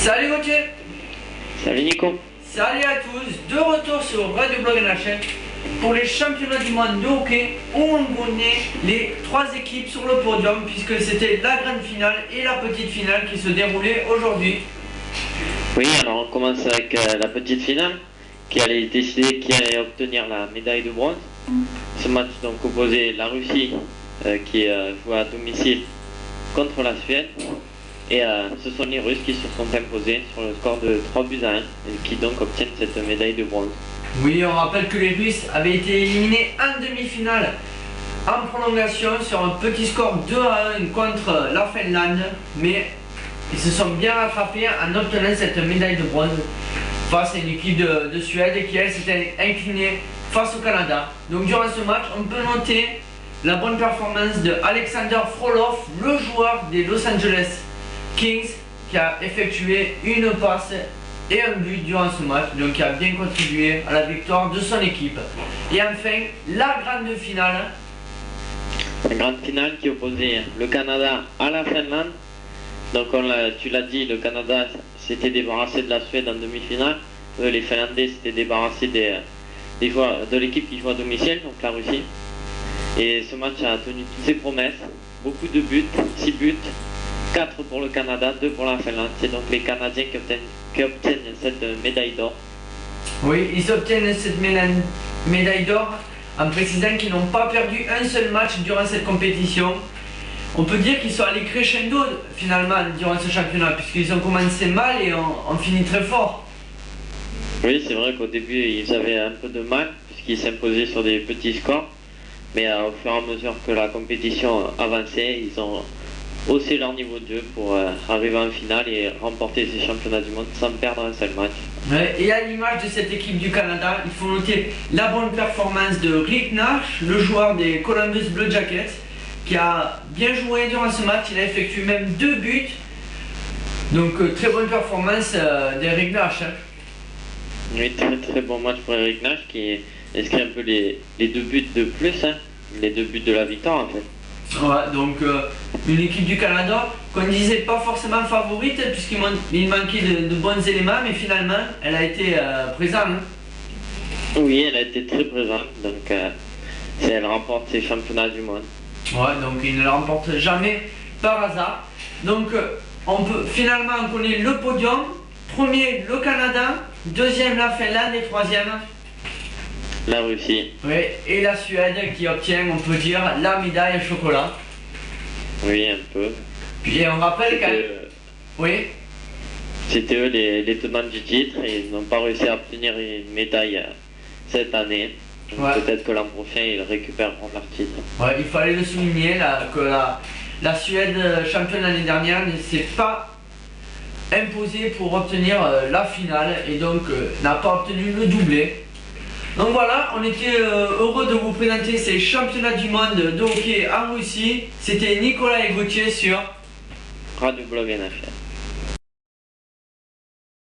Salut Gauthier. Salut Nico. Salut à tous, de retour sur Radio Blog NHL pour les championnats du monde de hockey où on connaît les trois équipes sur le podium puisque c'était la grande finale et la petite finale qui se déroulaient aujourd'hui. Oui, alors on commence avec la petite finale qui allait décider qui allait obtenir la médaille de bronze. Ce match donc opposait la Russie qui jouait à domicile contre la Suède. Et ce sont les Russes qui se sont imposés sur le score de 3 buts à 1 et qui donc obtiennent cette médaille de bronze. Oui, on rappelle que les Russes avaient été éliminés en demi-finale en prolongation sur un petit score 2 à 1 contre la Finlande, mais ils se sont bien rattrapés en obtenant cette médaille de bronze face à une équipe de Suède qui elle s'était inclinée face au Canada. Donc durant ce match, on peut noter la bonne performance de Alexander Frolov, le joueur des Los Angeles Kings, qui a effectué une passe et un but durant ce match, donc qui a bien contribué à la victoire de son équipe. Et enfin, la grande finale. La grande finale qui opposait le Canada à la Finlande. Donc tu l'as dit, le Canada s'était débarrassé de la Suède en demi-finale. Les Finlandais s'étaient débarrassés de l'équipe qui joue à domicile, donc la Russie. Et ce match a tenu toutes ses promesses. Beaucoup de buts, 6 buts. 4 pour le Canada, 2 pour la Finlande. C'est donc les Canadiens qui obtiennent cette médaille d'or. Oui, ils obtiennent cette médaille d'or en précisant qu'ils n'ont pas perdu un seul match durant cette compétition. On peut dire qu'ils sont allés crescendo finalement durant ce championnat puisqu'ils ont commencé mal et ont fini très fort. Oui, c'est vrai qu'au début ils avaient un peu de mal puisqu'ils s'imposaient sur des petits scores. Mais au fur et à mesure que la compétition avançait, ils ont hausser leur niveau de jeu pour arriver en finale et remporter ces championnats du monde sans perdre un seul match. Ouais, et à l'image de cette équipe du Canada, il faut noter la bonne performance de Rick Nash, le joueur des Columbus Blue Jackets, qui a bien joué durant ce match. Il a effectué même 2 buts. Donc très bonne performance d'Eric Nash. Hein. Oui, très bon match pour Eric Nash qui inscrit un peu les 2 buts de plus, hein, les 2 buts de la victoire en fait. Ouais, donc une équipe du Canada qu'on ne disait pas forcément favorite puisqu'il manquait de bons éléments, mais finalement elle a été présente. Hein. Oui, elle a été très présente, donc elle remporte ses championnats du monde. Ouais, donc il ne la remporte jamais par hasard. Donc finalement on connaît le podium. Premier le Canada, deuxième la Finlande et troisième la Russie. Oui, et la Suède qui obtient, on peut dire, la médaille chocolat. Oui, un peu. Puis on rappelle qu'à... Oui. C'était eux les tenants du titre et ils n'ont pas réussi à obtenir une médaille cette année. Ouais. Peut-être que l'an prochain ils récupéreront leur titre. Ouais, il fallait le souligner là, que la Suède, championne l'année dernière, ne s'est pas imposée pour obtenir la finale et donc n'a pas obtenu le doublé. Donc voilà, on était heureux de vous présenter ces championnats du monde de hockey en Russie. C'était Nicolas et Gauthier sur Radio Blog NHL.